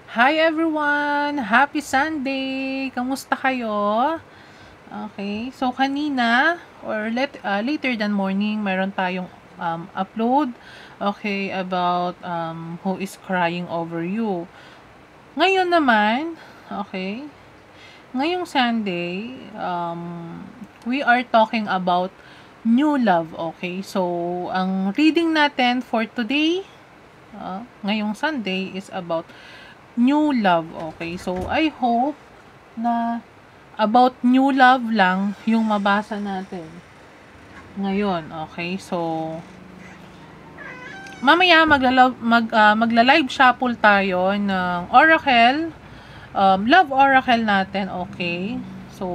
Hi everyone! Happy Sunday! Kamusta kayo? Okay, so kanina or later than morning, meron tayong upload about who is crying over you. Ngayon naman, okay, ngayong Sunday, we are talking about new love. Okay, so ang reading natin for today, ngayong Sunday is about new love. Okay, so I hope na about new love lang yung mabasa natin ngayon. Okay, so mamaya magla-live shuffle tayo ng oracle, love oracle natin. Okay, so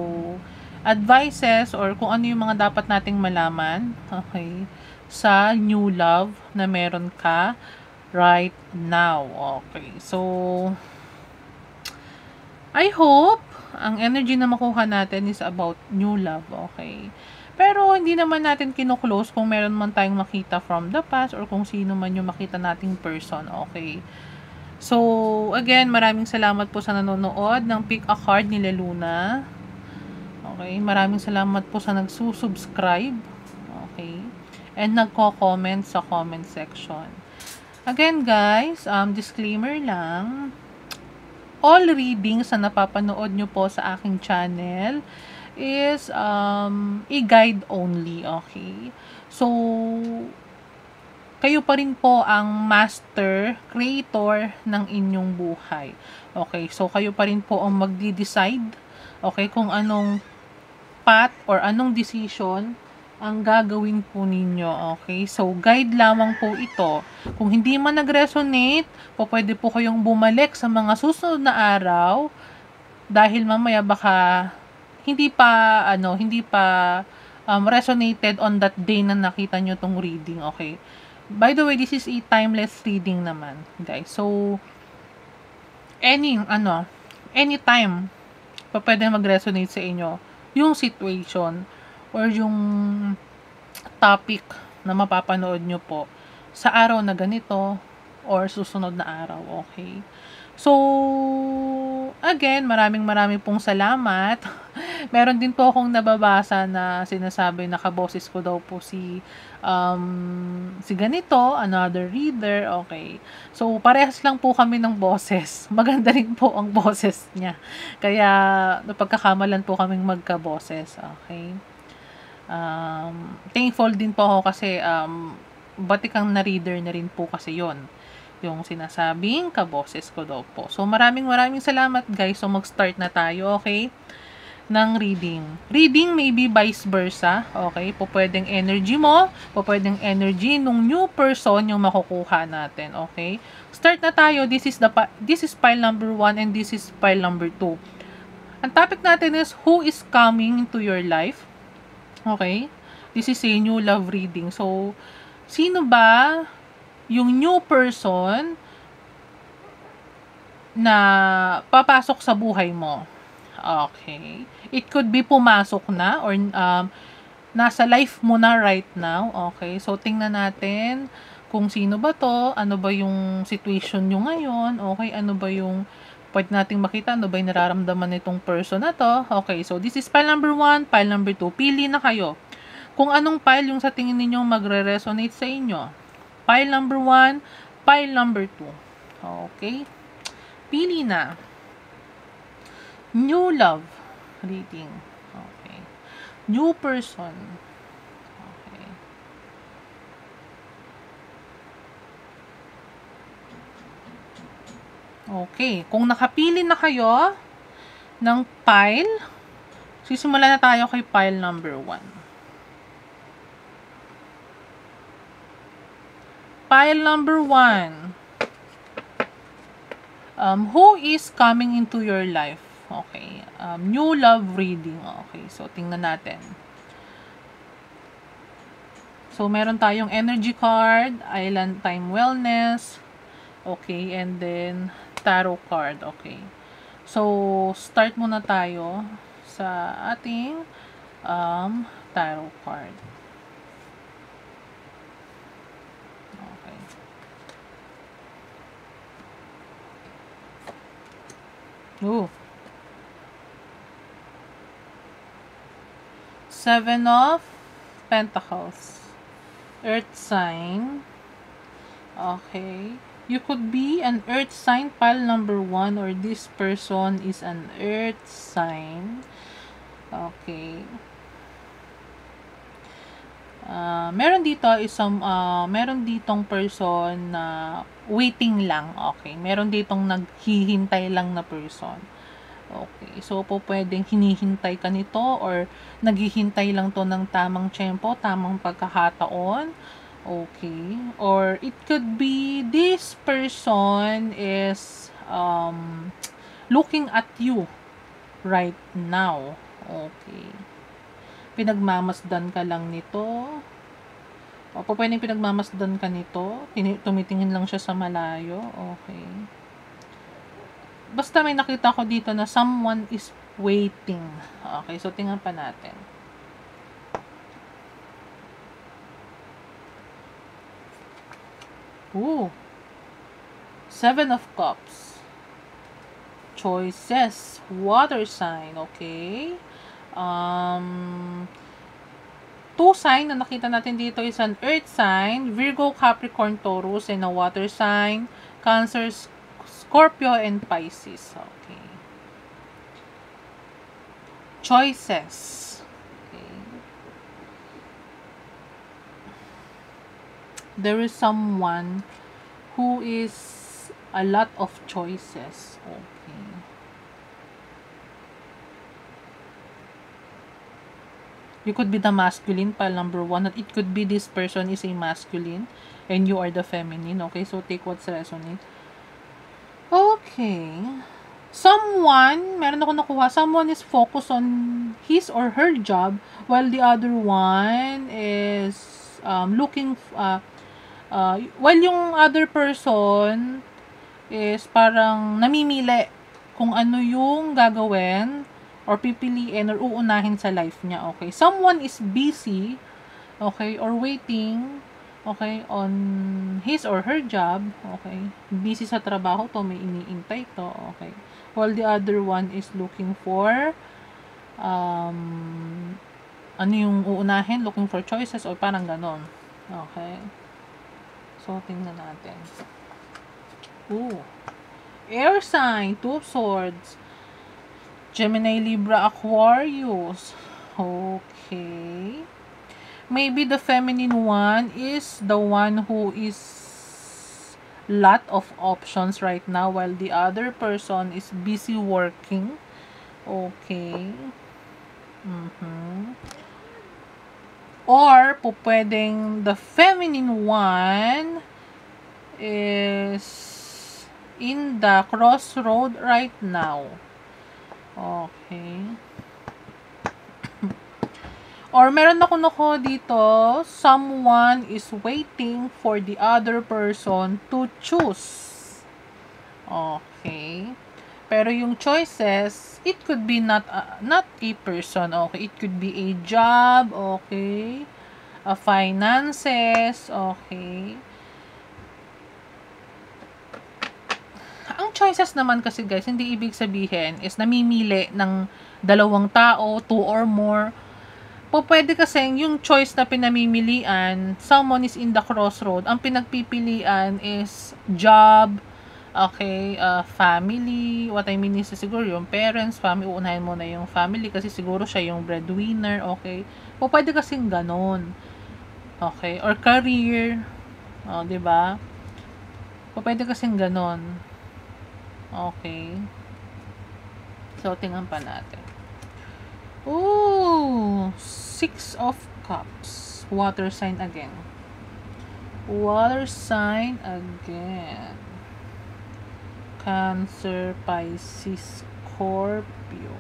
advices or kung ano yung mga dapat nating malaman, okay, sa new love na meron ka right now. Okay, so I hope ang energy na makuha natin is about new love, okay? Pero hindi naman natin kino-close kung meron man tayong makita from the past or kung sino man yung makita nating person, okay? So, again, maraming salamat po sa nanonood ng Pick a Card ni Luna. Okay? Maraming salamat po sa nagsusubscribe. Okay? And nagko-comment sa comment section. Again, guys, disclaimer lang, all readings na napapanood nyo po sa aking channel is a guide only, okay? So, kayo pa rin po ang master, creator ng inyong buhay. Okay, so kayo pa rin po ang magdi-decide, okay, kung anong path or anong decision ang gagawin po ninyo. Okay, so guide lamang po ito. Kung hindi man nag-resonate, pwede po kayong bumalik sa mga susunod na araw dahil mamaya baka hindi pa resonated on that day na nakita nyo tong reading. Okay, by the way, this is a timeless reading naman, guys. So anytime pwede mag-resonate sa inyo yung situation or yung topic na mapapanood nyo po sa araw na ganito or susunod na araw. Okay, so again, maraming pong salamat. Meron din po akong nababasa na sinasabi na kaboses ko daw po si ganito, another reader. Okay, so parehas lang po kami ng boses. Maganda rin po ang boses niya, kaya napagkakamalan po kaming magkaboses. Okay, thankful din po ako kasi batikang na reader na rin po kasi yon yung sinasabing kaboses ko daw po. So maraming salamat, guys. So mag-start na tayo, okay, ng reading. Reading may be vice versa, okay? Pwedeng energy mo, pwedeng energy nung new person yung makukuha natin, okay? Start na tayo. This is pile number 1 and this is pile number 2. Ang topic natin is who is coming into your life. Okay? This is a new love reading. So, sino ba yung new person na papasok sa buhay mo? Okay. It could be pumasok na or nasa life mo na right now. Okay. So, tingnan natin kung sino ba to, ano ba yung situation nyo ngayon, okay, ano ba yung pwede nating makita, ano ba yung nararamdaman nitong person na to. Okay, so this is pile number 1, pile number 2. Pili na kayo kung anong pile yung sa tingin ninyong magre-resonate sa inyo. Pile number 1, pile number 2. Okay, pili na. New love reading. Okay, new person. Okay. Okay, kung nakapili na kayo ng pile, sisimula na tayo kay pile number 1. Pile number 1. Who is coming into your life? Okay. New love reading. Okay, so tingnan natin. So, meron tayong energy card, island time wellness, okay, and then tarot card. Okay, so start muna tayo sa ating tarot card. Okay, Ooh. Seven of Pentacles. Earth sign. Okay. You could be an earth sign, pile number 1, or this person is an earth sign. Okay. Meron ditong person na waiting lang. Okay. Meron ditong naghihintay lang na person. Okay. So, pwedeng hinihintay ka nito or naghihintay lang to ng tamang tiyempo, tamang pagkakataon. Okay. Or it could be this person is looking at you right now. Okay. Pinagmamasdan ka lang nito. O, pwedeng pinagmamasdan ka nito. Tumitingin lang siya sa malayo. Okay. Basta may nakita ko dito na someone is waiting. Okay, so tingnan pa natin. Ooh. 7 of Cups. Choices. Water sign. Okay. Two sign na nakita natin dito is an earth sign, Virgo, Capricorn, Taurus, and a water sign, Cancer, Scorpio, and Pisces. Okay. Choices. Okay. There is someone who is a lot of choices. Okay. You could be the masculine, pile number 1. It could be this person is a masculine and you are the feminine. Okay, so take what's resonate. Okay. Meron ako nakuha, someone is focused on his or her job while the other one is while yung other person is parang namimili kung ano yung gagawin or pipiliin or uunahin sa life niya. Okay. Someone is busy, okay, or waiting, okay, on his or her job. Okay. Busy sa trabaho to, may iniintay to. Okay. While the other one is looking for ano yung uunahin, looking for choices or parang ganon. Okay. So, tingnan natin. Ooh. Air sign, 2 of Swords. Gemini, Libra, Aquarius. Okay. Maybe the feminine one is the one who is lot of options right now while the other person is busy working. Okay. Or, pwedeng the feminine one is in the crossroad right now. Okay. Or meron ako dito, someone is waiting for the other person to choose. Okay. Pero yung choices, it could be not a person. Okay. It could be a job. Okay. Finances. Okay. Ang choices naman kasi guys, hindi ibig sabihin is namimili ng dalawang tao, 2 or more. Pwede kasi yung choice na pinamimilian, someone is in the crossroad. Ang pinagpipilian is job, okay, family. What I mean is siguro yung parents, family, uunahin mo na yung family kasi siguro siya yung breadwinner, okay. Pwede kasing ganon. Okay, or career. Diba? Pwede kasing ganon. Okay. So, tingnan pa natin. Ooh! 6 of Cups. Water sign again. Water sign again. Cancer, Pisces, Scorpio.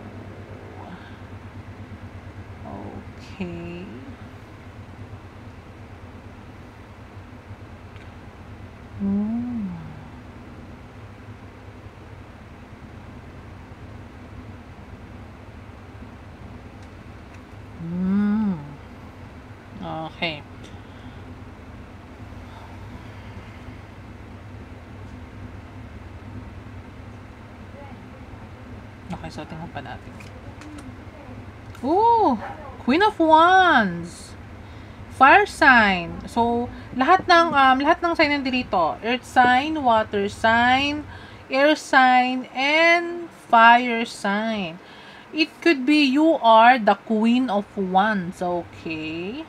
Okay. Okay. Okay, so tingnan pa natin. Ooh! Queen of Wands! Fire sign. So, lahat ng sign nandito dito. Earth sign, water sign, air sign, and fire sign. It could be you are the Queen of Wands, okay?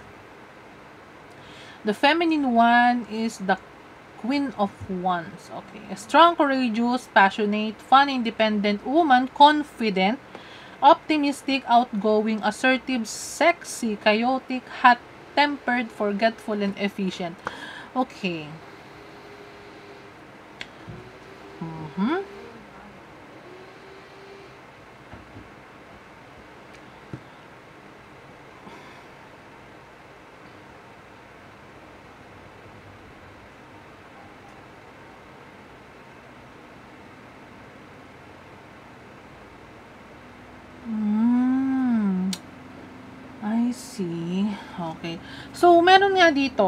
The feminine one is the Queen of Wands, okay? A strong, courageous, passionate, fun, independent woman, confident, optimistic, outgoing, assertive, sexy, chaotic, hot-tempered, forgetful, and efficient. Okay. I see. Okay. So, meron nga dito,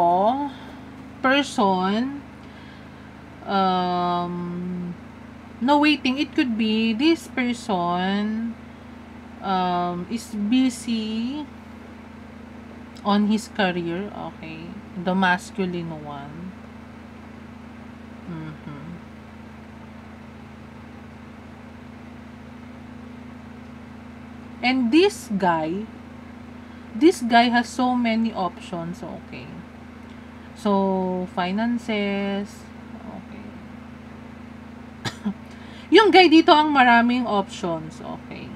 person, no waiting, it could be this person is busy on his career. Okay. The masculine one. And this guy has so many options. Okay. So, finances. Okay. Yung guy dito ang maraming options. Okay.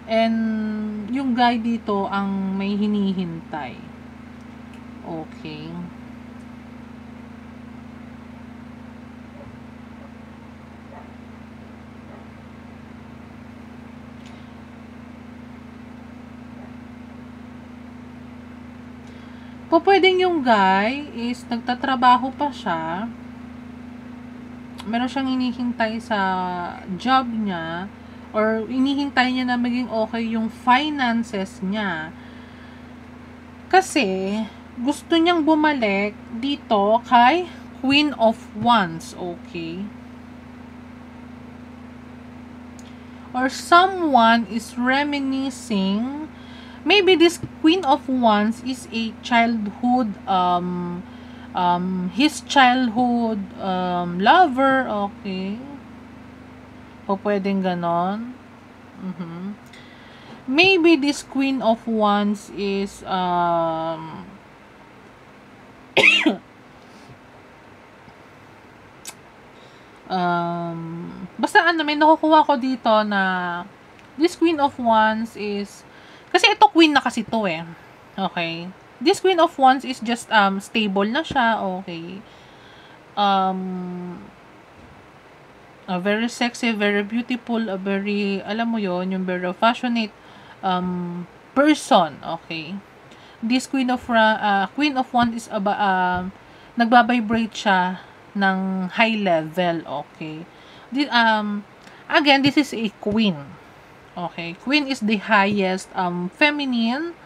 And yung guy dito ang may hinihintay. Okay. Pwedeng yung guy is nagtatrabaho pa siya. Meron siyang hinihintay sa job niya or hinihintay niya na maging okay yung finances niya. Kasi gusto niyang bumalik dito kay Queen of Wands, okay? Or someone is reminiscing. Maybe this Queen of Wands is a childhood, his childhood lover, okay? O pwedeng ganon. Maybe this Queen of Wands is, basta may nakukuha ko dito na this Queen of Wands is, kasi ito queen na kasi to eh. Okay. This Queen of Wands is just stable na siya, okay. A very sexy, very beautiful, a very, alam mo yon, yung very passionate person, okay. This Queen of Wands is nagbabibrate siya ng high level, okay. Again, this is a queen. Okay, queen is the highest feminine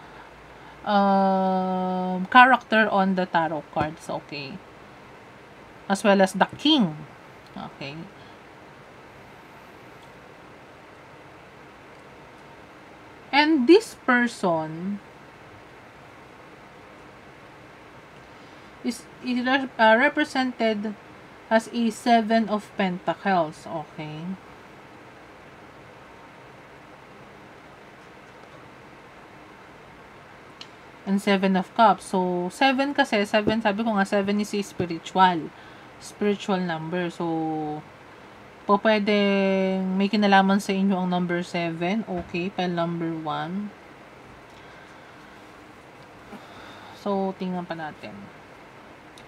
character on the tarot cards, okay. As well as the king. Okay. And this person is represented as a 7 of Pentacles, okay. And 7 of Cups. So, 7 kasi, 7, sabi ko nga, 7 is a spiritual number. So, pwedeng may kinalaman sa inyo ang number 7. Okay, pile number 1. So, tingnan pa natin.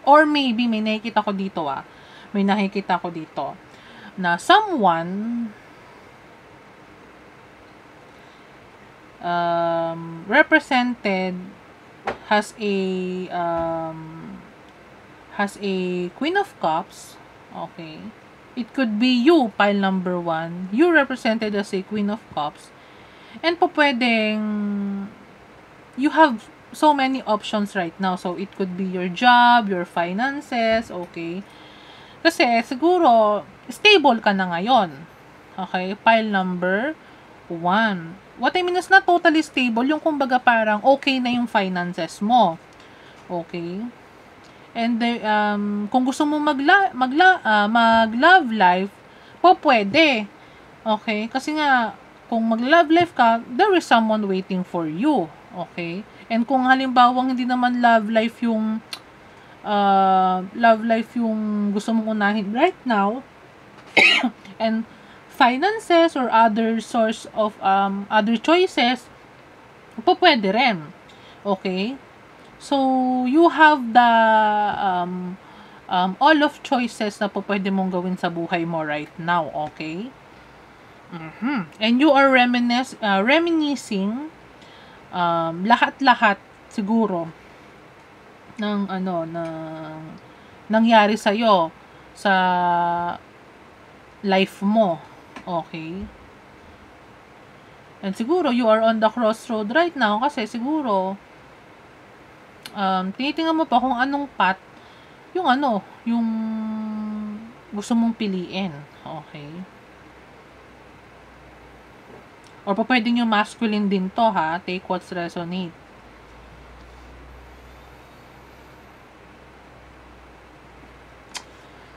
Or maybe, may nakikita ko dito May nakikita ko dito na someone represented has a Queen of Cups, okay. It could be you, pile number 1. You represented as a Queen of Cups. And pwedeng you have so many options right now. So, it could be your job, your finances, okay. Kasi, siguro, stable ka na ngayon. Okay? Pile number 1. What I mean is not totally stable, yung kumbaga parang okay na yung finances mo. Okay? And kung gusto mo mag-love life, pwede. Okay? Kasi nga, kung mag-love life ka, there is someone waiting for you. Okay? And kung halimbawa hindi naman love life yung gusto mong unahin right now, and finances or other source of other choices, pwede rin. Okay? So, you have the all of choices na pwede mong gawin sa buhay mo right now. Okay? And you are reminiscing lahat-lahat siguro ng nangyari sa life mo. Okay? And siguro you are on the crossroad right now kasi siguro tinitingnan mo pa kung anong path yung gusto mong piliin. Okay? Or pwedeng yung masculine din to, ha? Take what's resonate.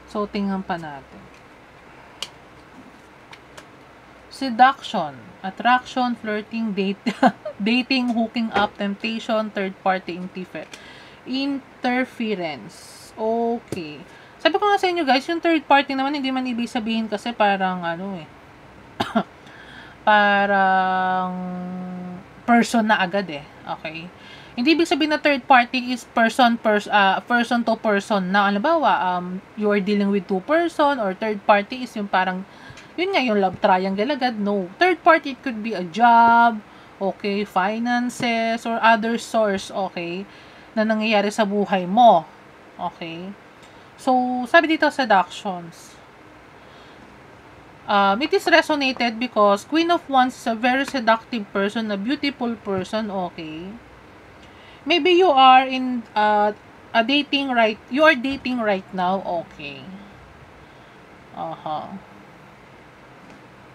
So, tingnan pa natin. Seduction, attraction, flirting, dating, hooking up, temptation, third-party interference. Okay. Sabi ko nga sa inyo guys, yung third party naman, hindi man ibig sabihin kasi parang parang person na agad eh. Okay? Hindi ibig sabihin na third party is person to person na you are dealing with two person, or third party is yung parang yun nga yung love triangle agad. No. Third party, it could be a job, okay, finances, or other source, okay, na nangyayari sa buhay mo. Okay? So, sabi dito, seductions. It is resonated because Queen of Wands is a very seductive person, a beautiful person, okay? Maybe you are in you are dating right now, okay?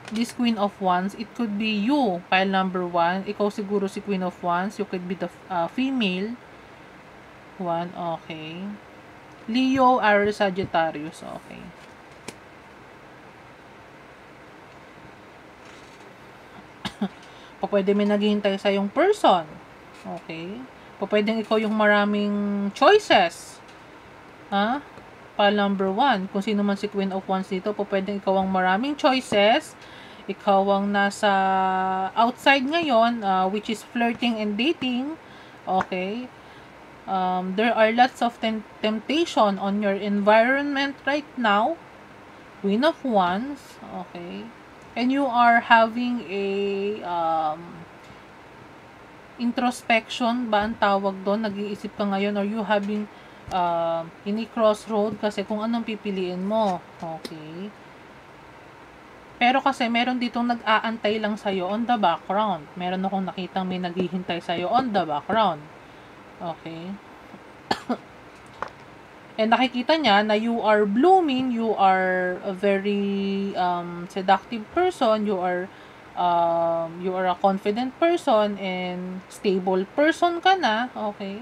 This Queen of Wands, it could be you, pile number 1. Ikaw siguro si Queen of Wands, you could be the female one, okay? Leo, Aries, Sagittarius, okay? Pwede may naghihintay sa yung person. Okay? Pwedeng ikaw yung maraming choices. Ha? Pile number 1. Kung sino man si Queen of Wands dito, pwedeng ikaw ang maraming choices. Ikaw ang nasa outside ngayon, which is flirting and dating. Okay? There are lots of temptation on your environment right now. Queen of Wands. Okay? And you are having a introspection ba ang tawag doon? Nag-iisip ka ngayon, or you having in a crossroad kasi kung anong pipiliin mo. Okay? Pero kasi meron ditong nag-aantay lang sa'yo on the background. Meron akong nakitang may naghihintay sa'yo on the background. Okay? And nakikita niya na you are blooming, you are a very seductive person, you are a confident person, and stable person ka na, okay?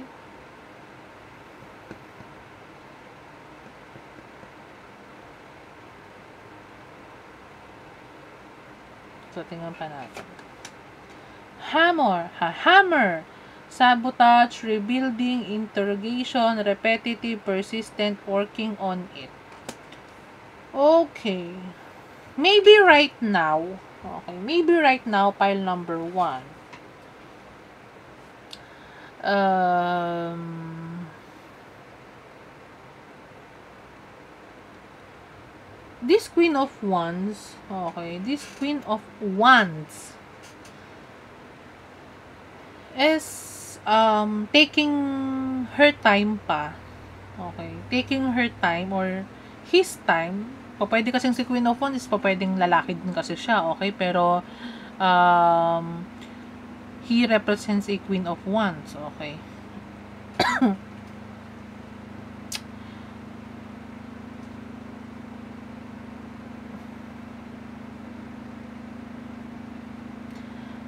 So, tingnan pa natin. Hammer. Sabotage, rebuilding, interrogation, repetitive, persistent, working on it. Okay. Maybe right now, pile number 1. This Queen of Wands, is taking her time pa. Okay. Taking her time or his time. Pwede kasing si Queen of Wands is pwedeng lalaki din kasi siya. Okay. Pero he represents a Queen of Wands. Okay.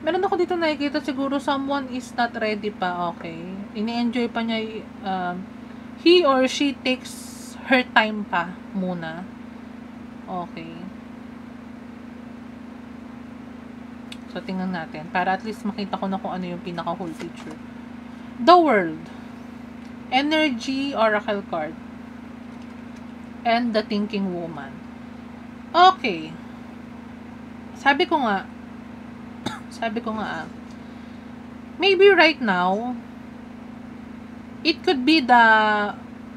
Meron ako dito nakikita, siguro someone is not ready pa, okay? Ini-enjoy pa niya, he or she takes her time pa muna. Okay. So, tingnan natin. Para at least makita ko na kung ano yung pinaka-whole picture. The World. Energy Oracle card. And the Thinking Woman. Okay. Sabi ko nga, maybe right now, it could be the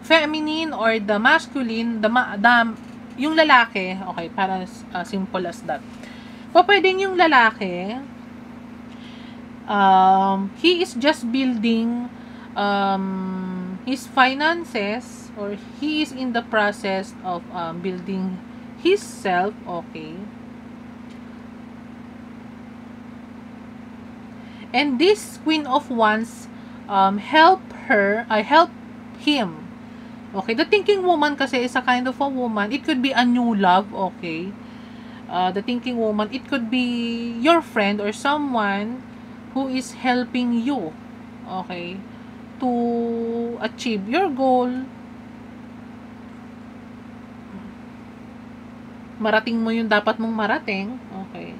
feminine or the masculine, yung lalaki, okay, para simple as that. Pwedeng yung lalaki, he is just building his finances, or he is in the process of building his self, okay. And this Queen of Wands help him. Okay, the Thinking Woman kasi is a kind of a woman. It could be a new love, okay. The Thinking Woman, it could be your friend or someone who is helping you, okay, to achieve your goal. Marating mo yung dapat mong marating, okay.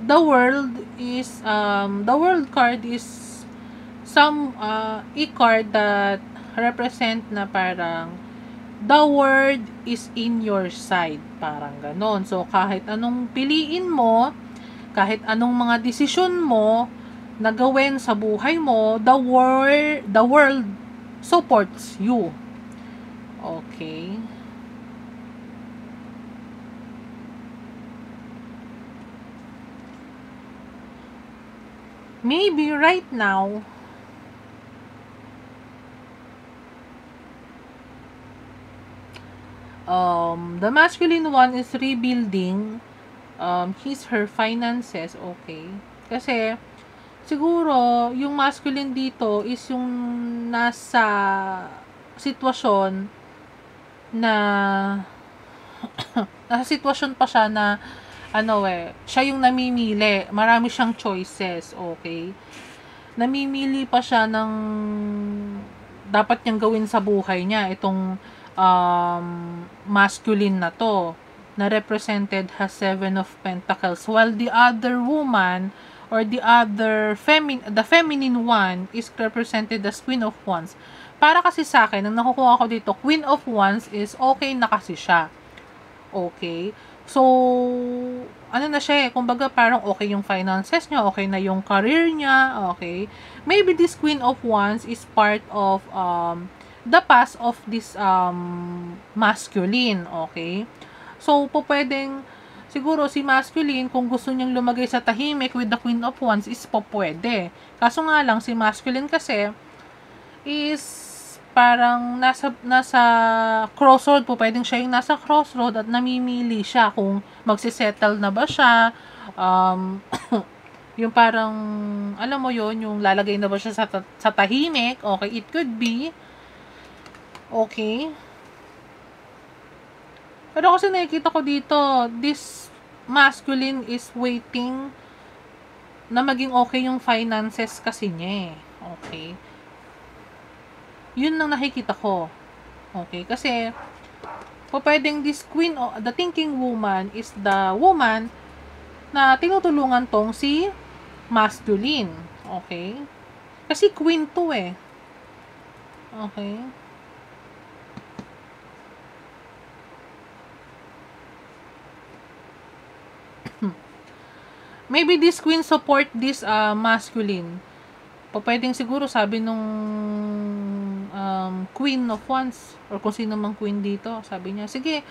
The World card is a card that represent na parang the world is in your side, parang ganon. So kahit anong piliin mo, kahit anong mga desisyon mo na gawin sa buhay mo, the world supports you. Okay. Maybe right now, the masculine one is rebuilding her finances, okay. Kasi siguro yung masculine dito is yung nasa sitwasyon na nasa sitwasyon pa siya na siya yung namimili. Marami siyang choices, okay? Namimili pa siya ng dapat niyang gawin sa buhay niya. Itong masculine na to, na represented has 7 of Pentacles, while the other woman or the feminine one is represented as Queen of Wands. Para kasi sa akin, ang nakukuha ko dito, Queen of Wands is okay na kasi siya. Okay? So, ano na siya kumbaga parang okay yung finances niya, okay na yung career niya, okay. Maybe this Queen of Wands is part of the past of this masculine, okay. So, pwedeng siguro si masculine, kung gusto niyang lumagay sa tahimik with the Queen of Wands, is pwede. Kaso nga lang, si masculine kasi is parang nasa crossroad, pwedeng siya yung nasa crossroad at namimili siya kung magsisettle na ba siya, yung parang, alam mo yon, yung lalagay na ba siya sa tahimik, okay, it could be, okay. Pero kasi nakikita ko dito, this masculine is waiting na maging okay yung finances kasi niya, okay. Yun lang nakikita ko. Okay, kasi pwedeng this Queen, the Thinking Woman is the woman na tinutulungan tong si masculine. Okay? Kasi Queen to eh. Okay? Maybe this Queen support this masculine. Pwedeng siguro sabi nung Queen of Wands or kung sino mang queen dito, sabi niya, sige,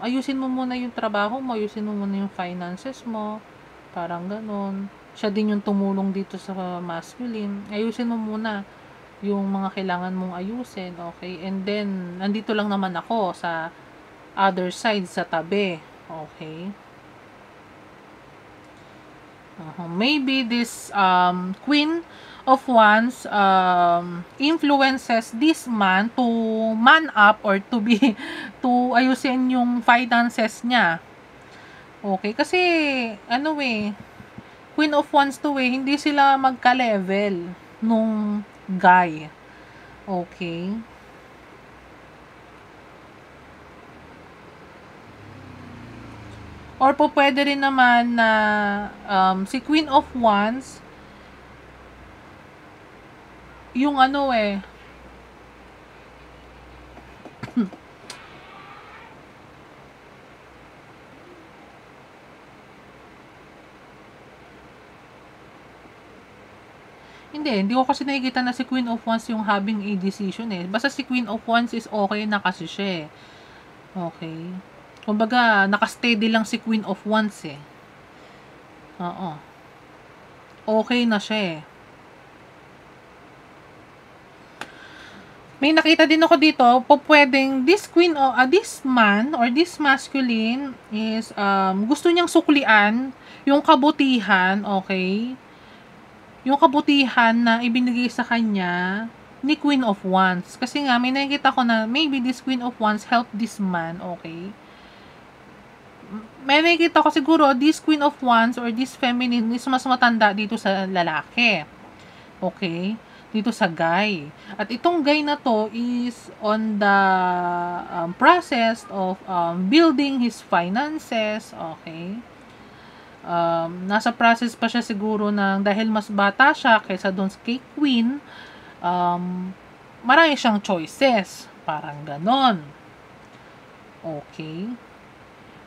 ayusin mo muna yung trabaho mo, ayusin mo muna yung finances mo, parang ganon. Siya din yung tumulong dito sa masculine, ayusin mo muna yung mga kailangan mong ayusin, okay, and then nandito lang naman ako sa other side, sa tabi, okay. Maybe this Queen of Wands influences this man to man up or to be to ayusin yung finances niya. Okay, kasi ano Queen of Wands to hindi sila magka-level nung guy. Okay. Or po pwede rin naman na si Queen of Wands yung hindi ko kasi nakikita na si Queen of Wands yung having a decision Basta si Queen of Wands is okay na kasi siya Okay. Kumbaga, nakasteady lang si Queen of Wands Oo. Okay na siya May nakita din ako dito, pwedeng this this man or this masculine is gusto niyang suklian yung kabutihan, okay? Yung kabutihan na ibinigay sa kanya ni Queen of Wands. Kasi nga, may nakikita ko na maybe this Queen of Wands help this man, okay? May nakikita ko siguro, this Queen of Wands or this feminine is mas matanda dito sa lalaki. Okay? Dito sa guy. At itong guy na to is on the process of building his finances. Okay? Nasa process pa siya siguro ng dahil mas bata siya kaysa doon kay Queen. Marami siyang choices. Parang ganon. Okay?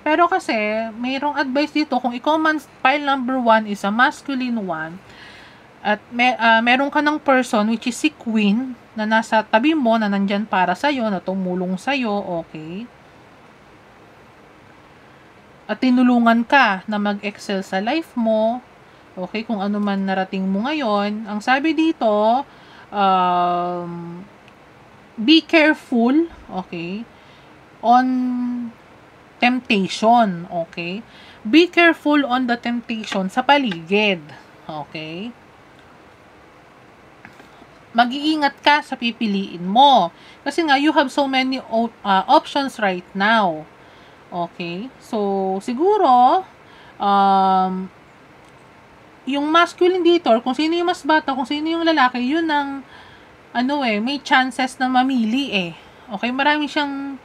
Pero kasi, mayroong advice dito, kung ikaw man pile number 1 is a masculine one, at meron ka ng person which is si Queen na nasa tabi mo, na nandyan para sa'yo, na tumulong sa'yo, okay? At tinulungan ka na mag-excel sa life mo, okay? Kung ano man narating mo ngayon, ang sabi dito, be careful, okay? On temptation, okay? Be careful on the temptation sa paligid, okay? Mag-iingat ka sa pipiliin mo. Kasi nga, you have so many options right now. Okay? So, siguro, yung masculine dito, kung sino yung mas bata, kung sino yung lalaki, yun ang, may chances na mamili Okay? Marami siyang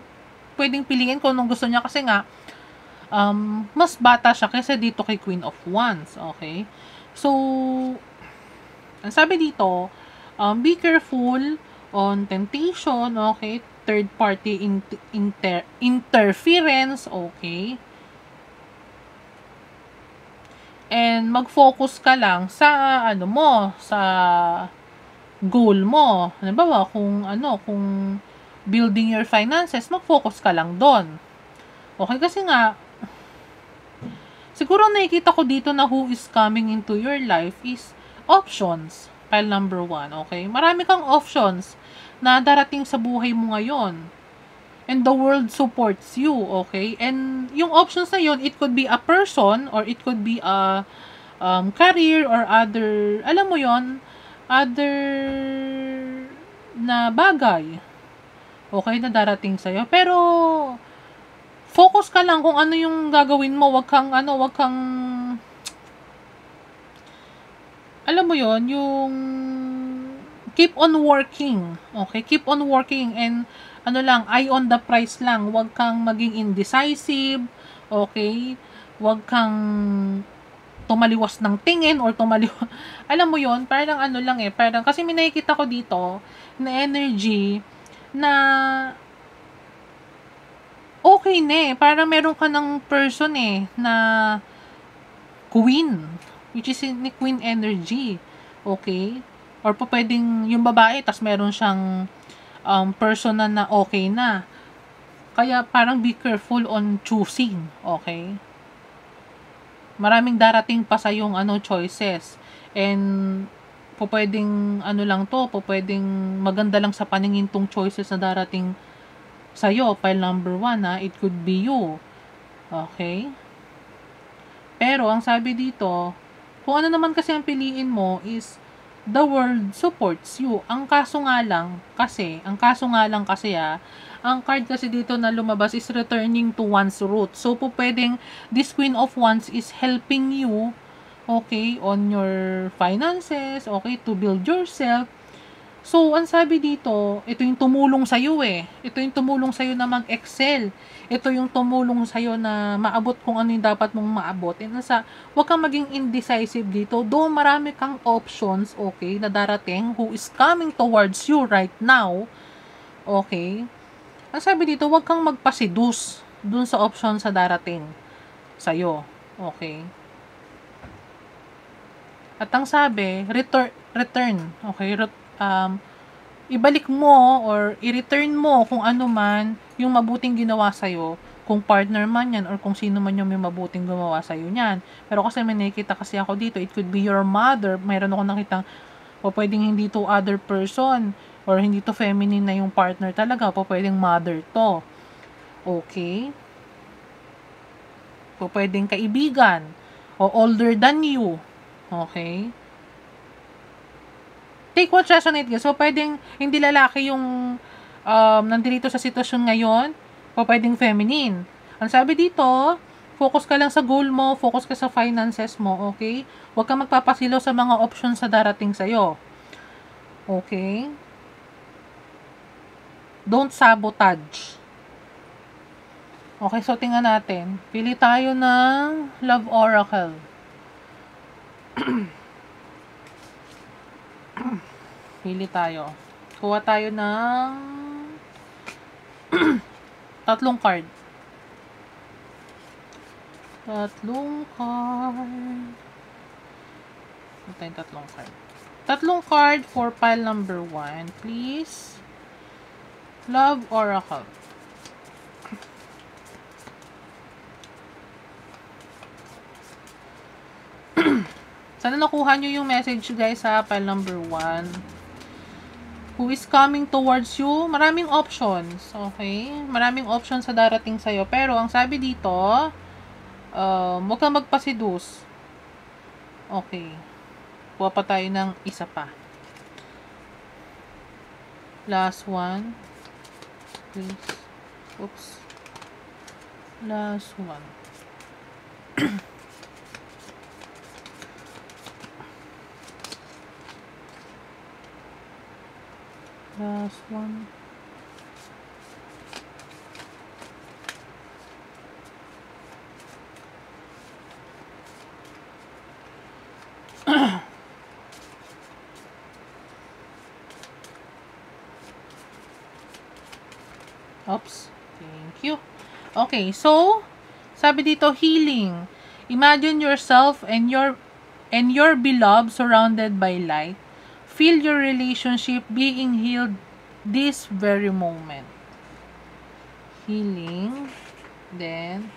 pwedeng piliin kung anong gusto niya kasi nga, mas bata siya kaysa dito kay Queen of Wands. Okay? So, ang sabi dito, be careful on temptation, okay? Third party interference, okay? And mag-focus ka lang sa sa goal mo. Halimbawa, kung building your finances, mag-focus ka lang doon. Okay, kasi nga siguro nakikita ko dito na who is coming into your life is options. Pile number 1, okay? Marami kang options na darating sa buhay mo ngayon. And the world supports you, okay? And yung options na yun, it could be a person or it could be a career or other, alam mo yon, other na bagay. Okay, na darating sa'yo. Pero, focus ka lang kung ano yung gagawin mo. Wag kang alam mo yon, yung keep on working. Okay? Keep on working and eye on the prize lang. Wag kang maging indecisive. Okay? Wag kang tumaliwas ng tingin or alam mo yon, parang parang kasi may nakikita ko dito na energy na okay na parang meron ka ng person na queen, which is ni queen energy. Okay? Or po pwedeng yung babae, tas meron siyang person na okay na. Kaya parang be careful on choosing. Okay? Maraming darating pa sa yung choices. And po pwedeng pwedeng maganda lang sa paningin tong choices na darating sa'yo. Pile number 1 it could be you. Okay? Pero, ang sabi dito, kung ano naman kasi ang piliin mo is, the world supports you. Ang kaso nga lang kasi, ang card kasi dito na lumabas is returning to one's root. So, po pwedeng this Queen of Wands is helping you, okay, on your finances, okay, to build yourself. So, ang sabi dito, ito yung tumulong sa'yo eh. Ito yung tumulong sa'yo na mag-excel. Ito yung tumulong sa'yo na maabot kung ano yung dapat mong maabot. And huwag kang maging indecisive dito. Though marami kang options, okay, na darating who is coming towards you right now, okay. Ang sabi dito, huwag kang magpasidus dun sa option sa darating sa'yo, okay. At ang sabi, return, okay, ibalik mo or i-return mo kung ano man yung mabuting ginawa sa'yo, kung partner man yan or kung sino man yung may mabuting gumawa sa'yo niyan. Pero kasi may nakikita kasi ako dito, it could be your mother, mayroon ako nakitang, o pwedeng hindi to other person, or hindi to feminine na yung partner talaga, o pwedeng mother to. Okay? O pwedeng kaibigan, o older than you. Okay? Take what resonate guys. So, pwedeng hindi lalaki yung nandito sa sitwasyon ngayon, o pwedeng feminine. Ang sabi dito, focus ka lang sa goal mo, focus ka sa finances mo, okay? Huwag kang magpapasilo sa mga options sa darating sa'yo. Okay? Don't sabotage. Okay, so tingnan natin. Pili tayo ng Love Oracle. Pili tayo. Kuha tayo ng tatlong card. Ito yung tatlong card. Tatlong card for pile number 1, please. Love Oracle. Sana nakuha nyo yung message guys sa pile number 1. Who is coming towards you? Maraming options. Okay? Maraming options sa darating sa'yo. Pero ang sabi dito, huwag kang magpasidus. Okay. Kuha pa tayo ng isa pa. Last one. Please. Oops. Last one. Last one. Oops. Thank you. Okay, so sabi dito healing. Imagine yourself and your beloved surrounded by light. Feel your relationship being healed this very moment. Healing. Then,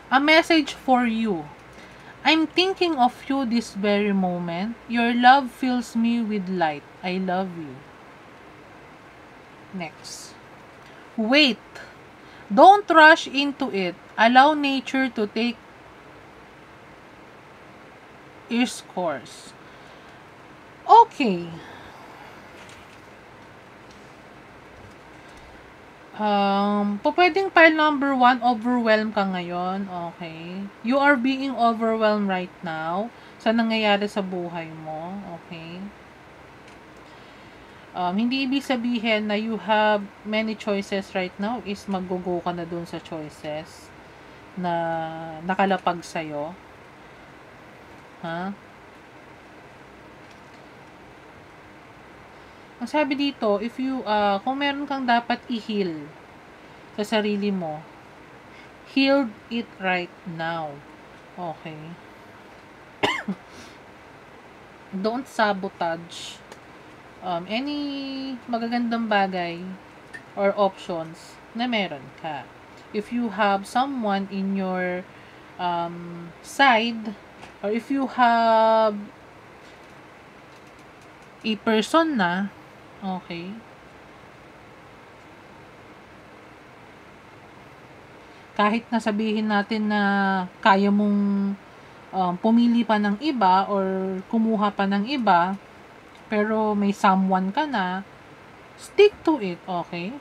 a message for you. I'm thinking of you this very moment. Your love fills me with light. I love you. Next. Wait. Don't rush into it. Allow nature to take its course. Okay. Pwedeng pile number 1, overwhelmed ka ngayon. Okay. You are being overwhelmed right now sa nangyayari sa buhay mo. Okay. Hindi ibig sabihin na you have many choices right now is mag-go ka na dun sa choices na nakalapag sa'yo. Ha? Ang sabi dito, if you, kung meron kang dapat i-heal sa sarili mo, heal it right now. Okay. Don't sabotage any magagandang bagay or options na meron ka. If you have someone in your side, or if you have a person na, okay, kahit na sabihin natin na kaya mong pumili pa ng iba or kumuha pa ng iba, pero may someone ka na, stick to it, okay?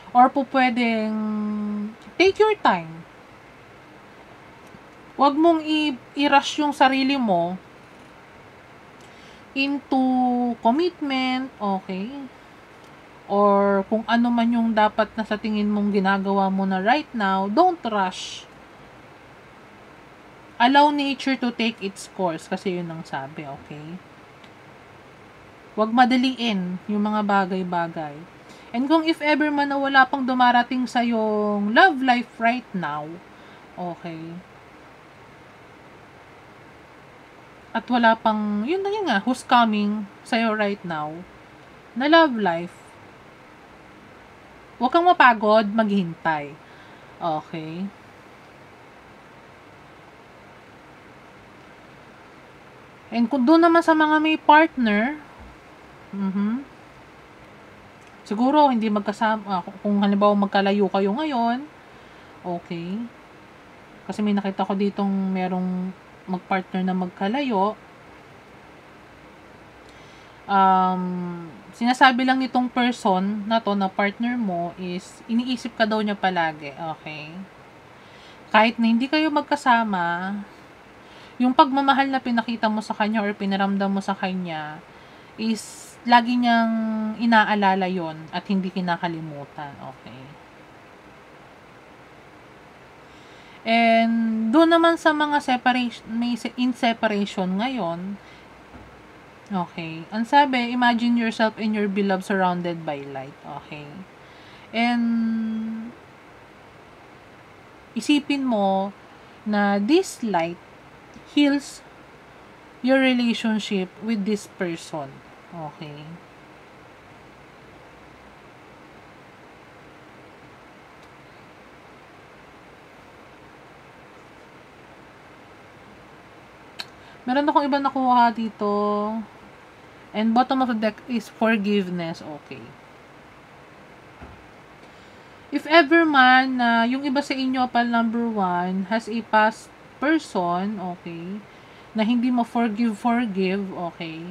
Or po pwedeng take your time. Huwag mong i-rush yung sarili mo into commitment, okay? Or kung ano man yung dapat na sa tingin mong ginagawa mo na right now, don't rush. Allow nature to take its course kasi yun ang sabi, okay? Huwag madaliin yung mga bagay-bagay. And kung if ever man na wala pang dumarating sa yung love life right now, okay? At wala pang, yun na yun nga, who's coming sa'yo right now, na love life, huwag kang mapagod, maghintay. Okay? And kung doon naman sa mga may partner, siguro hindi magkasama, kung halimbawa magkalayo kayo ngayon, okay. Kasi may nakita ko ditong merong magpartner na magkalayo. Sinasabi lang nitong person na to, na partner mo, is iniisip ka daw niya palagi, okay. Kahit na hindi kayo magkasama, yung pagmamahal na pinakita mo sa kanya or pinaramdam mo sa kanya is lagi niyang inaalala yon at hindi kinakalimutan. Okay. And doon naman sa mga separation, may in separation ngayon, okay, ang sabi, imagine yourself and your beloved surrounded by light. Okay. And isipin mo na this light heals your relationship with this person. Okay. Meron akong iba nakuha dito. And bottom of the deck is forgiveness. Okay. If ever man na yung iba sa inyo, pal number 1, has a past person, okay, na hindi mo forgive, okay,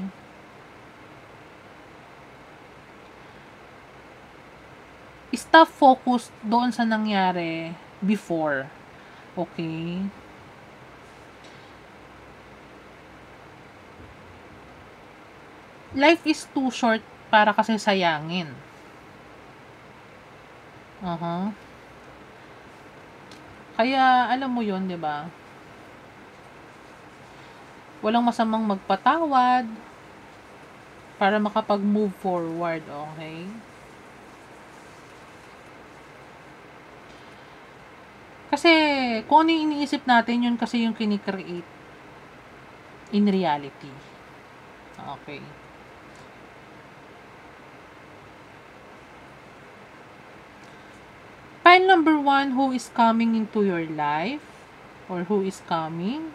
stop focused doon sa nangyari before. Okay? Life is too short para kasi sayangin. Kaya, alam mo yun, di ba? Walang masamang magpatawad para makapag-move forward, okay? Kasi, kung ano yung iniisip natin, yun kasi yung kinikreate in reality. Okay. Pile number 1, who is coming into your life or who is coming.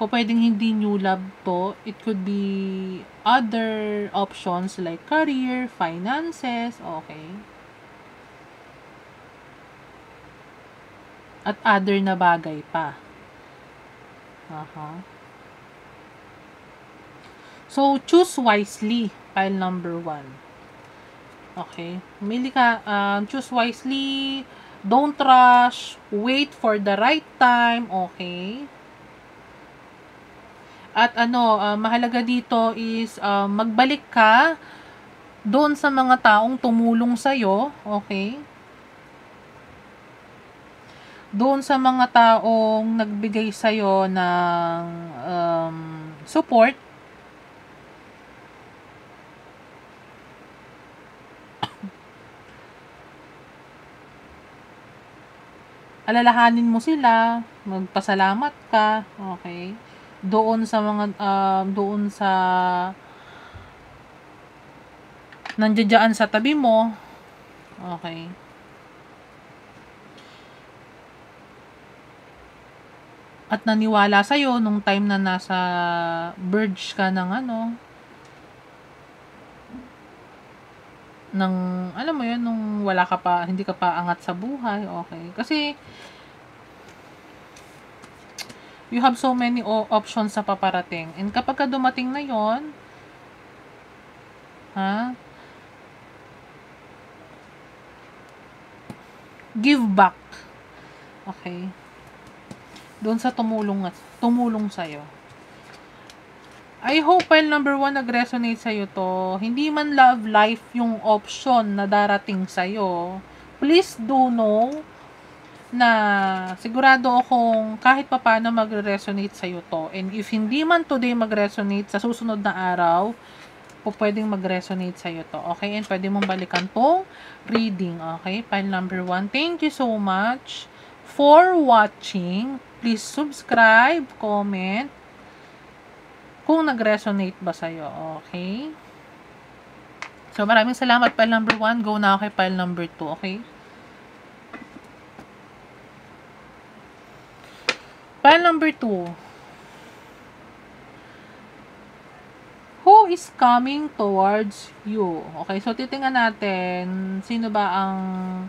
O pwedeng hindi new love to. It could be other options like career, finances, okay. At other na bagay pa. So, choose wisely, pile number 1. Okay. Mili ka, choose wisely, don't rush, wait for the right time, okay. At mahalaga dito is magbalik ka doon sa mga taong tumulong sa'yo, okay. Doon sa mga taong nagbigay sa'yo ng support. Alalahanin mo sila, magpasalamat ka, okay? Doon sa mga doon sa nandiyan sa tabi mo, okay? At naniwala sa iyo nung time na nasa verge ka ng ng, alam mo yun, nung wala ka pa, hindi ka pa angat sa buhay, okay. Kasi You have so many options sa paparating. And kapag ka dumating na yon, ha? Give back. Okay? Doon sa tumulong sa'yo. I hope pile number 1 nag-resonate sa'yo to. Hindi man love life yung option na darating sa'yo. Please do know na sigurado akong kahit papaano magre-resonate sa'yo to. And if hindi man today mag-resonate, sa susunod na araw, pwedeng mag-resonate sa'yo to. Okay? And pwede mong balikan tong reading. Okay? Pile number 1. Thank you so much for watching. Please subscribe, comment, kung nag-resonate ba sa'yo. Okay? So, maraming salamat, pile number 1. Go na ako kay pile number 2. Okay? Pile number 2. Who is coming towards you? Okay, so titingnan natin sino ba ang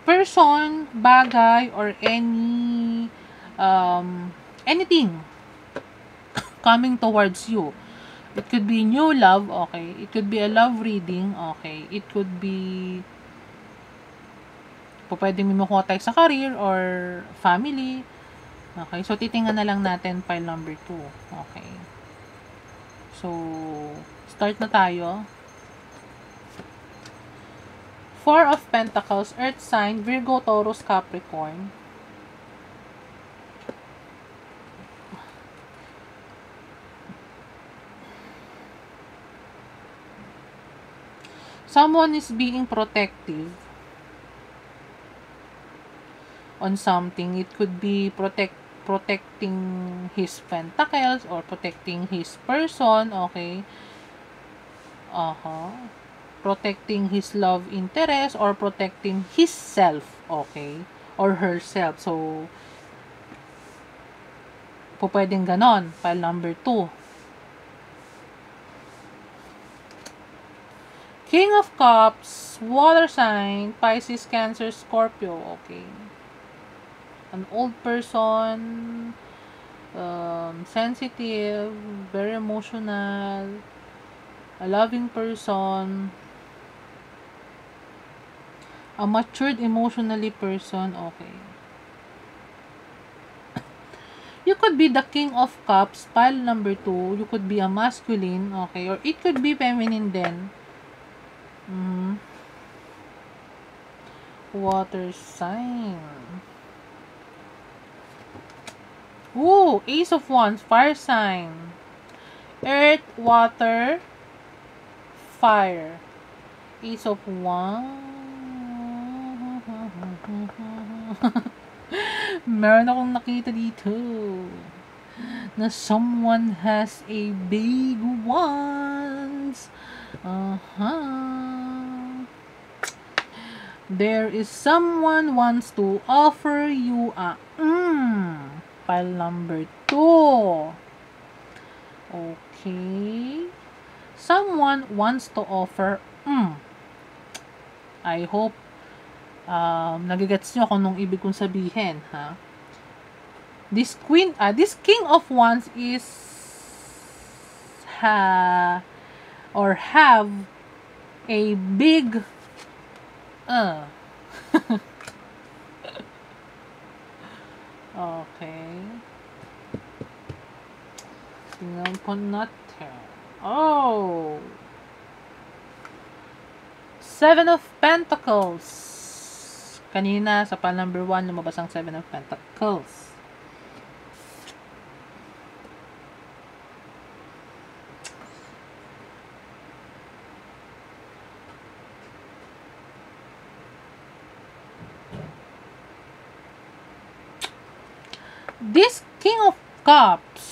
person, bagay, or anything coming towards you. It could be new love, okay? It could be a love reading, okay? It could be pwede mo makuha tayo sa career or family. Okay, so titingnan na lang natin pile number 2. Okay. So, start na tayo. 4 of Pentacles, Earth sign, Virgo, Taurus, Capricorn. Someone is being protective on something. It could be protecting his pentacles or protecting his person, okay? Protecting his love interest or protecting his self, okay? Or herself. So, pwedeng ganon. Pile number 2. King of Cups, water sign, Pisces, Cancer, Scorpio, okay? An old person, sensitive, very emotional, a loving person, a matured emotionally person, okay. You could be the King of Cups, pile number 2. You could be a masculine, okay, or it could be feminine then. Water sign. Ooh, Ace of Wands, fire sign. Earth, water, fire. Ace of Wands. Meron akong nakita dito na someone has a big wands. There is someone wants to offer you a pile number 2. Okay. Someone wants to offer I hope nagigets nyo kung anong ibig kong sabihin, ha? This King of Wands is or have a big okay. Tingnan po natin. Oh! 7 of Pentacles. Kanina, sa pile number 1, lumabas ang 7 of Pentacles. This King of Cups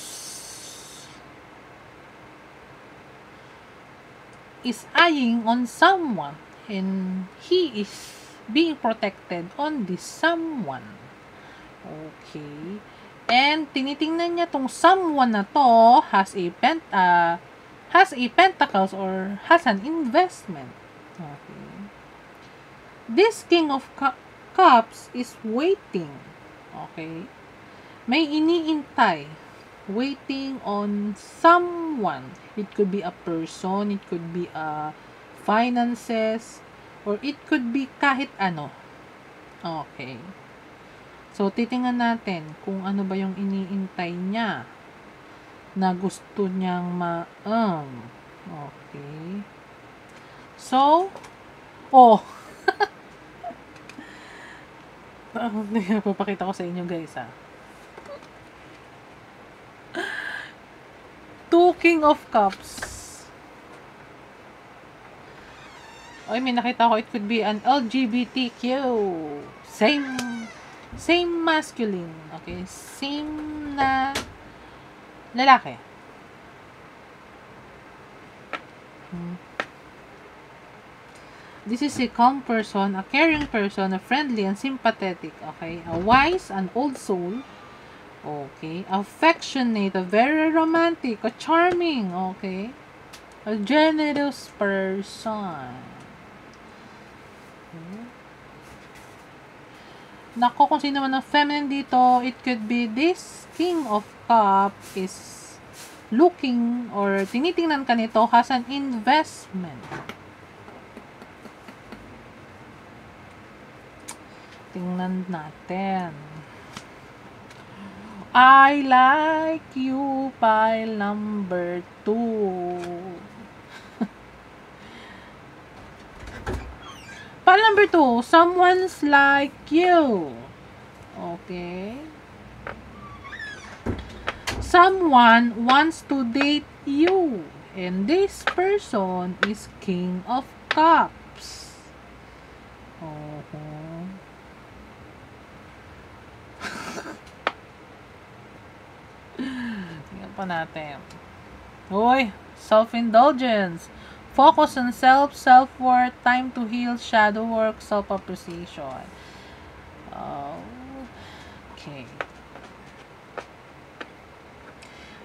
is eyeing on someone and he is being protected on this someone. Okay. And tinitingnan niya tong someone na to has a pentacles or has an investment. Okay. This King of Cups is waiting. Okay. May iniintay. Waiting on someone. It could be a person, it could be finances, or it could be kahit ano. Okay. So, titingnan natin kung ano ba yung iniintay niya na gusto niyang ma-earn. Okay. So, oh. Papakita ko sa inyo guys Two King of Cups. Ay, may nakita ko, it could be an LGBTQ. Same masculine. Okay? Same na lalaki. This is a calm person, a caring person, a friendly and sympathetic. Okay? A wise and old soul. Okay? Affectionate, a very romantic, a charming. Okay? A generous person. Nako, kung sino man ang feminine dito, it could be this King of Cups is looking or tinitingnan ka nito has an investment. Tingnan natin. I like you, pile number 2. Pile number 2, someone's like you. Okay. Someone wants to date you. And this person is King of Cups. Tingnan pa natin. Uy, self-indulgence. Focus on self-worth, time to heal, shadow work, self-appreciation. Okay.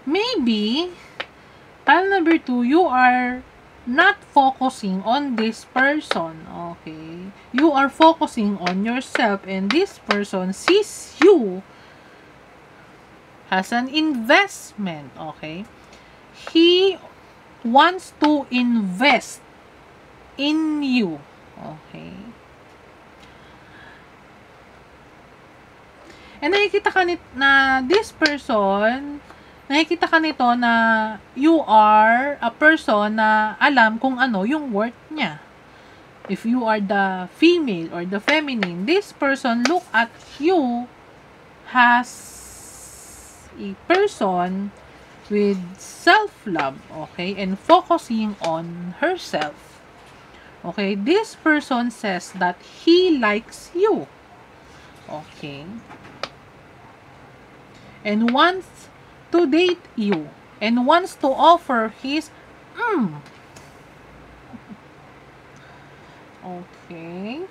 Maybe, pile number 2, you are not focusing on this person. Okay. You are focusing on yourself and this person sees you as an investment. Okay. He wants to invest in you. Okay. And nakikita ka na this person, nakikita ka nito na you are a person na alam kung ano yung worth niya. If you are the female or the feminine, this person look at you as a person with self-love, okay, and focusing on herself. Okay, this person says that he likes you. Okay. And wants to date you. And wants to offer his Okay.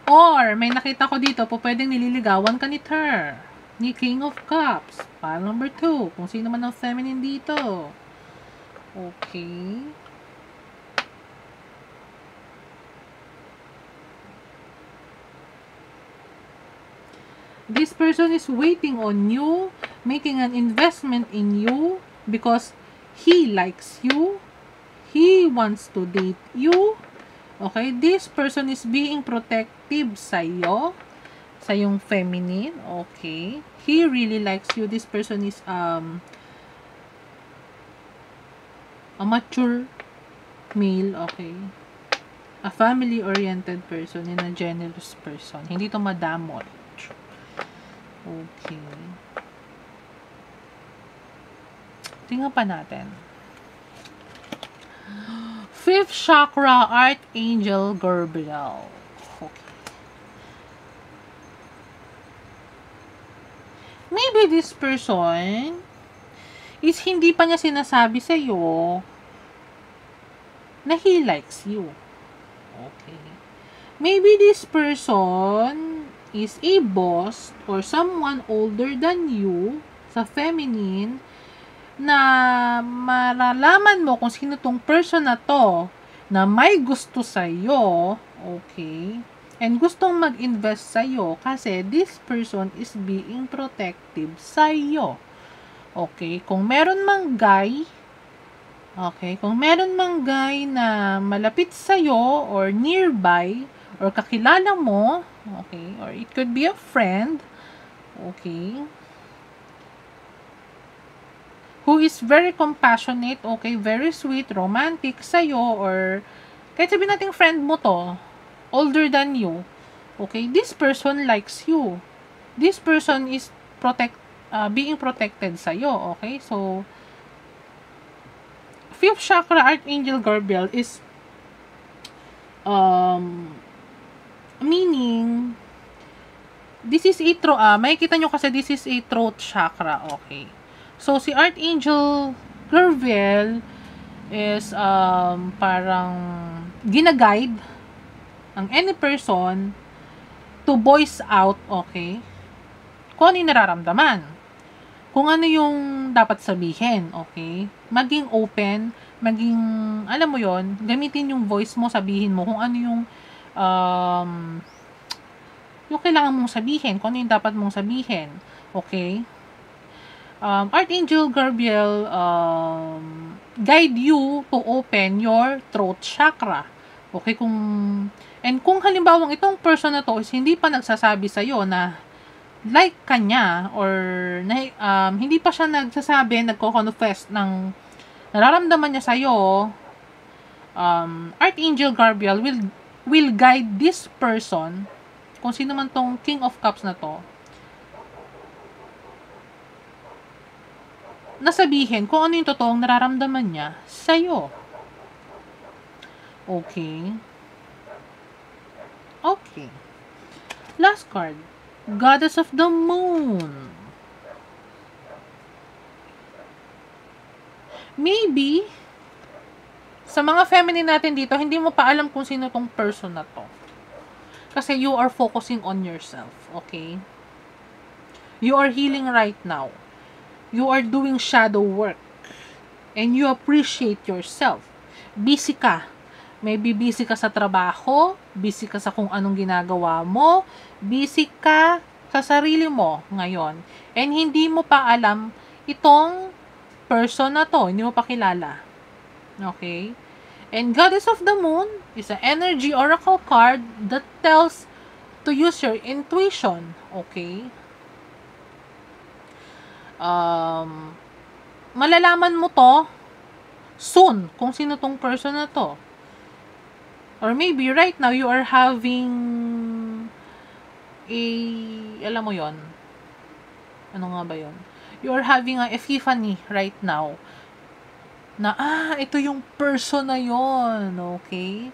Or, may nakita ko dito, pwedeng nililigawan ka ni her. Ni King of Cups. Pile number 2. Kung sino man ang feminine dito. Okay. This person is waiting on you, making an investment in you because he likes you. He wants to date you. Okay, this person is being protective sa'yo, sa yung feminine. Okay, he really likes you. This person is a mature male. Okay, a family-oriented person and a generous person. Hindi to madamot. Okay. Tingnan pa natin. 5th chakra, Archangel Gabriel. Okay. Maybe this person is hindi pa niya sinasabi sa'yo na he likes you. Okay. Maybe this person is a boss or someone older than you sa feminine na malalaman mo kung sino tong person na to na may gusto sa'yo. Okay. And gustong mag-invest sa'yo kasi this person is being protective sa'yo. Okay? Kung meron mang guy, okay, kung meron mang guy na malapit sa'yo or nearby or kakilala mo, okay, or it could be a friend, okay, who is very compassionate, okay, very sweet, romantic sa'yo, or kahit sabihin natin friend mo to, older than you, okay, this person likes you. This person is being protected sa'yo, okay? So, 5th chakra Archangel Gabriel is meaning this is a makikita nyo kasi this is a throat chakra, okay? So, si Archangel Gabriel is parang gina-guide ang any person to voice out, okay, kung ano yung nararamdaman. Kung ano yung dapat sabihin, okay? Maging open, maging, alam mo yon, gamitin yung voice mo, sabihin mo kung ano yung kailangan mong sabihin, kung ano yung dapat mong sabihin, okay? Archangel Gabriel guide you to open your throat chakra. Okay, kung halimbawa itong person na to is hindi pa nagsasabi sa'yo na like kanya or hindi pa siya nagko-confess ng nararamdaman niya sa'yo, Archangel Gabriel will guide this person, kung sino man tong King of Cups na to, nasabihin kung ano yung totoong nararamdaman niya sa'yo. Okay. Okay. Last card. Goddess of the Moon. Maybe, sa mga feminine natin dito, hindi mo pa alam kung sino tong person na to. Kasi you are focusing on yourself. Okay? You are healing right now. You are doing shadow work. And you appreciate yourself. Busy ka. Maybe busy ka sa trabaho, busy ka sa kung anong ginagawa mo, busy ka sa sarili mo ngayon. And hindi mo pa alam itong person na to. Hindi mo pa kilala. Okay? And Goddess of the Moon is an energy oracle card that tells to use your intuition. Okay? Malalaman mo to soon kung sino tong person na to. Or maybe right now you are having alam mo yon, ano nga ba yon? You are having a epiphany right now na ito yung person na yon. Okay?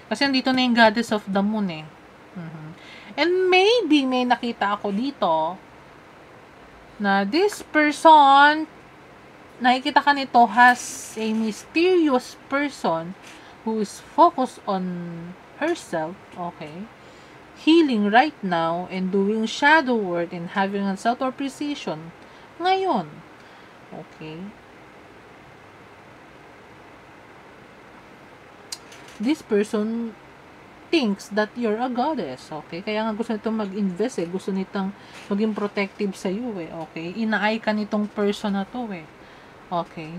Kasi andito na yung Goddess of the Moon eh. And maybe may nakita ako dito na this person, nakikita ka nito, has a mysterious person who is focused on herself, okay, healing right now and doing shadow work and having a self-appreciation ngayon. Okay? This person thinks that you're a goddess, okay? Kaya nga gusto nitong mag-invest eh. Gusto nitong maging protective sa iyo eh, okay? Inaay ka nitong person na to eh. Okay?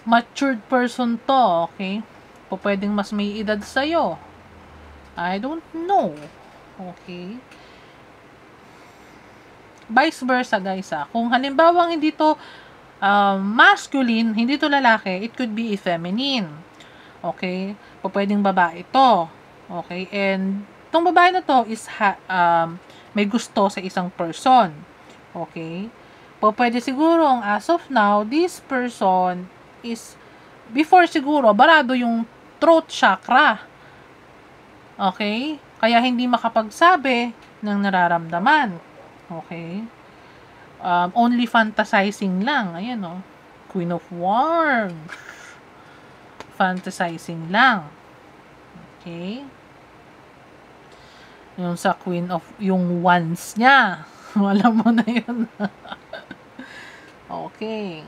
Matured person to, okay? Pwedeng mas may edad sa iyo. I don't know. Okay? Vice versa, guys, Kung halimbawa hindi to masculine, hindi to lalaki, it could be feminine. Okay? Pwedeng babae to. Okay? And itong babae na to is may gusto sa isang person. Okay? Pwede siguro, as of now, this person is, before siguro, barado yung throat chakra. Okay? Kaya hindi makapagsabi ng nararamdaman. Okay? Only fantasizing lang. Ayan, Queen of Wands. Fantasizing lang. Okay? Yung sa Queen of, yung Wands niya. Alam mo na yun. Okay.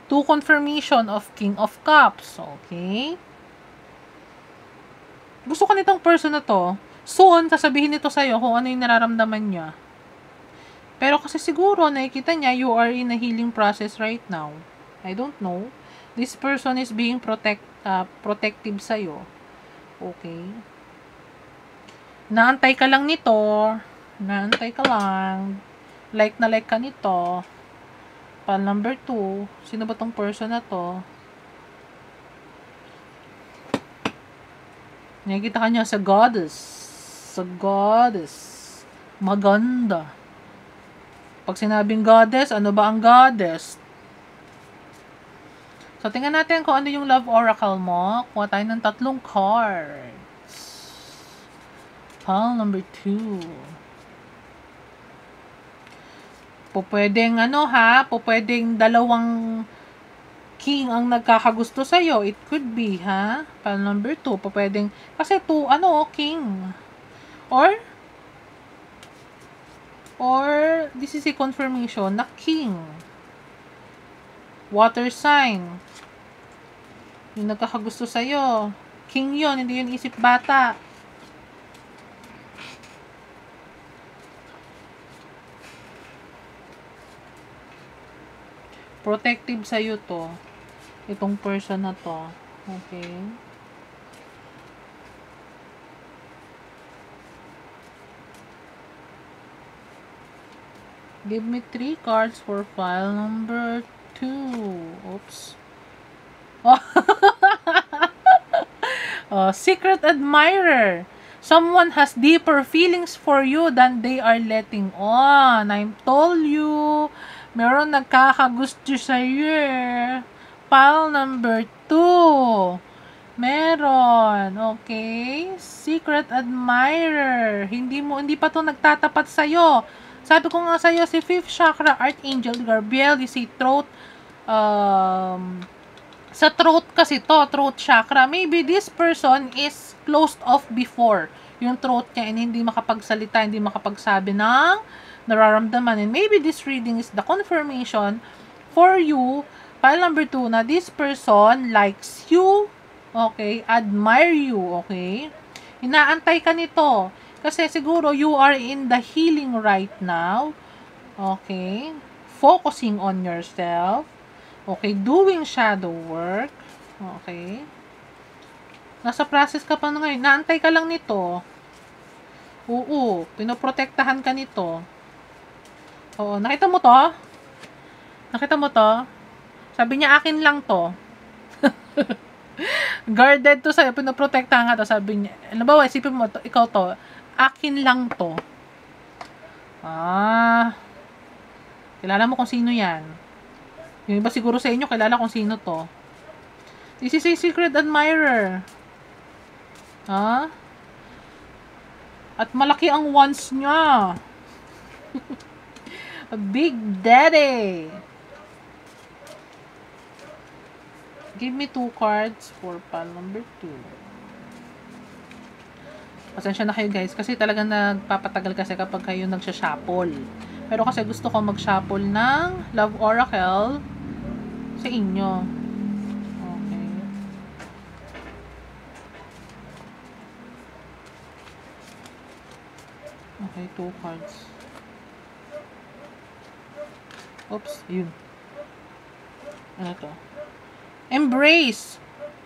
2 confirmation of King of Cups. Okay? Gusto ka nitong person na to. Soon, sasabihin nito sa'yo kung ano yung nararamdaman niya. Pero kasi siguro, nakikita niya, you are in a healing process right now. I don't know. This person is being protective sa'yo. Okay? Naantay ka lang nito. Naantay ka lang. Like na like ka nito. Pile number 2. Sino ba tong person na to? Nakikita ka niya sa goddess. Sa goddess. Maganda. Pag sinabing goddess, ano ba ang goddess? So, tingnan natin kung ano yung love oracle mo. Kuha tayo ng 3 cards. Pile number 2. Pwedeng pwedeng dalawang king ang nagkakagusto sa'yo. It could be, Pile number 2. Pwedeng, kasi 2, king. Or, this is a confirmation na king. Water sign. Yung nagkakagusto sa'yo. King yon, hindi yun isip bata. Protective sa'yo to. Itong person na to. Okay. Give me 3 cards for file number 2. Oops. Secret admirer. Someone has deeper feelings for you than they are letting on. I told you. Meron nagkakagusto sa'yo eh. Pile number 2. Meron. Okay? Secret admirer. Hindi pa to nagtatapat sa'yo. Sabi ko nga sa'yo, si 5th chakra, Archangel Gabriel, si throat, sa throat kasi to, throat chakra. Maybe this person is closed off before yung throat niya and hindi makapagsalita, hindi makapagsabi ng nararamdaman. And maybe this reading is the confirmation for you, pile number 2, na this person likes you, okay, admire you, okay, inaantay ka nito. Kasi siguro you are in the healing right now. Okay? Focusing on yourself. Okay? Doing shadow work. Okay? Nasa process ka pa na ngayon. Naantay ka lang nito. Oo. Pinoprotektahan ka nito. Oo. Nakita mo to? Nakita mo to? Sabi niya, akin lang to. Guarded to sa'yo. Pinoprotektahan ka to. Sabi niya. Ano ba? Isipin mo to. Ikaw to. Akin lang to. Kilala mo kung sino yan. Yung iba siguro sa inyo, kilala kung sino to. This is a secret admirer. At malaki ang wants niya. A big daddy. Give me 2 cards for pile number 2. Pasensya na kayo guys, kasi talagang nagpapatagal kasi kapag kayo nagsha-shuffle. Pero kasi gusto ko mag-shuffle ng Love Oracle sa inyo. Okay. Okay, 2 cards. Oops, yun. Ano to? Embrace.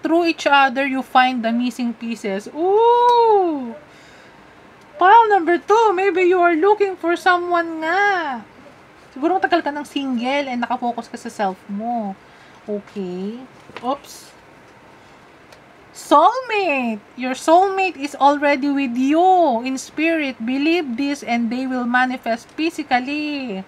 Through each other, you find the missing pieces. Ooh! Pile number 2, maybe you are looking for someone nga. Siguro matagal ka ng single and nakafocus ka sa self mo. Okay. Oops. Soulmate! Your soulmate is already with you in spirit. Believe this and they will manifest physically.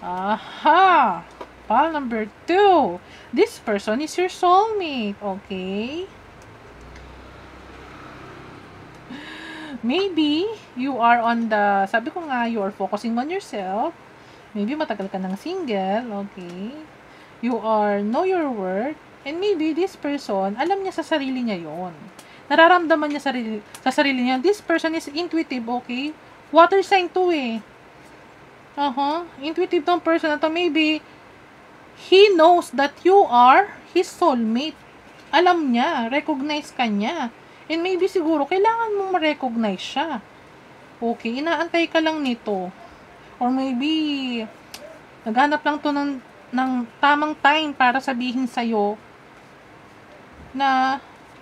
Aha! Pile number 2. This person is your soulmate. Okay? Maybe you are on the, sabi ko nga, you are focusing on yourself. Maybe matagal ka ng single. Okay? You are know your worth. And maybe this person, alam niya sa sarili niya yon. Nararamdaman niya sa sarili niya. This person is intuitive. Okay? Water sign to eh. Intuitive tong person na to. Maybe He knows that you are his soulmate. Alam niya, recognize ka niya. And maybe siguro, kailangan mong ma-recognize siya. Okay, inaantay ka lang nito. Or maybe, naghanap lang to ng tamang time para sabihin sa'yo na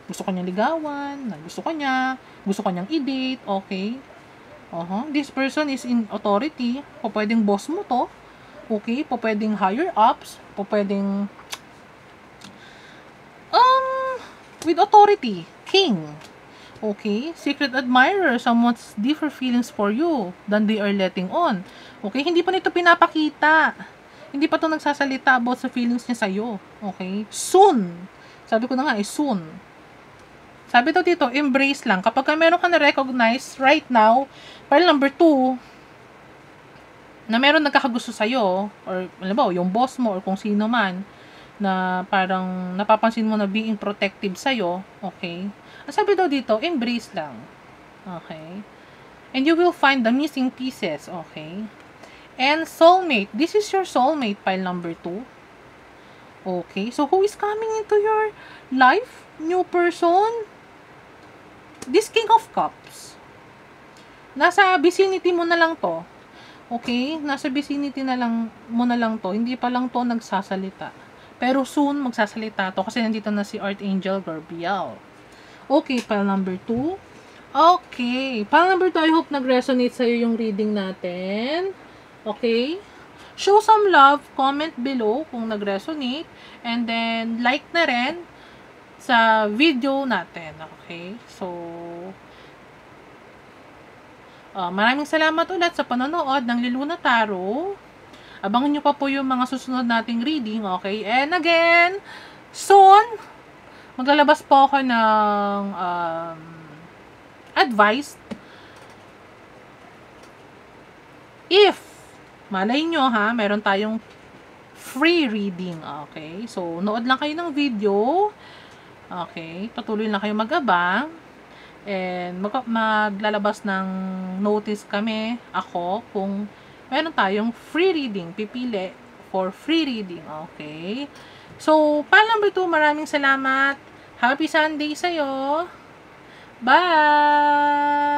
gusto kanyang ligawan, na gusto kanyang i-date, okay? This person is in authority. Pwedeng boss mo to. Okay? Pwedeng higher ups. Pwedeng with authority. King. Okay? Secret admirer. Someone's deeper feelings for you than they are letting on. Okay? Hindi pa nito pinapakita. Hindi pa to nagsasalita about sa feelings niya sa'yo. Okay? Soon. Sabi ko na nga, soon. Sabi daw dito, embrace lang. Kapag meron ka na-recognize right now, file number 2, na meron nagkakagusto sa'yo, or alam ba, yung boss mo, or kung sino man, na parang napapansin mo na being protective sa'yo, okay? Sabi daw dito, embrace lang. Okay? And you will find the missing pieces, okay? And soulmate. This is your soulmate, file number 2. Okay? So, who is coming into your life? New person? This King of Cups. Nasa vicinity mo na lang to. Okay? Nasa vicinity mo na lang to. Hindi pa lang to nagsasalita. Pero soon, magsasalita to kasi nandito na si Archangel Gabriel. Okay, file number 2. Okay. File number 2, I hope nag-resonate sa'yo yung reading natin. Okay? Show some love, comment below kung nag-resonate. And then, like na rin sa video natin. Okay? So, maraming salamat ulit sa panonood ng Liluna Tarot. Abangan nyo pa po yung mga susunod nating reading. Okay? And again, soon, maglalabas po ako ng advice. If, malay nyo ha, meron tayong free reading. Okay? So, nood lang kayo ng video. Okay, patuloy lang kayo mag-abang. And maglalabas ng notice kami, ako, kung meron tayong free reading. Pipili for free reading. Okay. So, file number 2, maraming salamat. Happy Sunday sa'yo. Bye!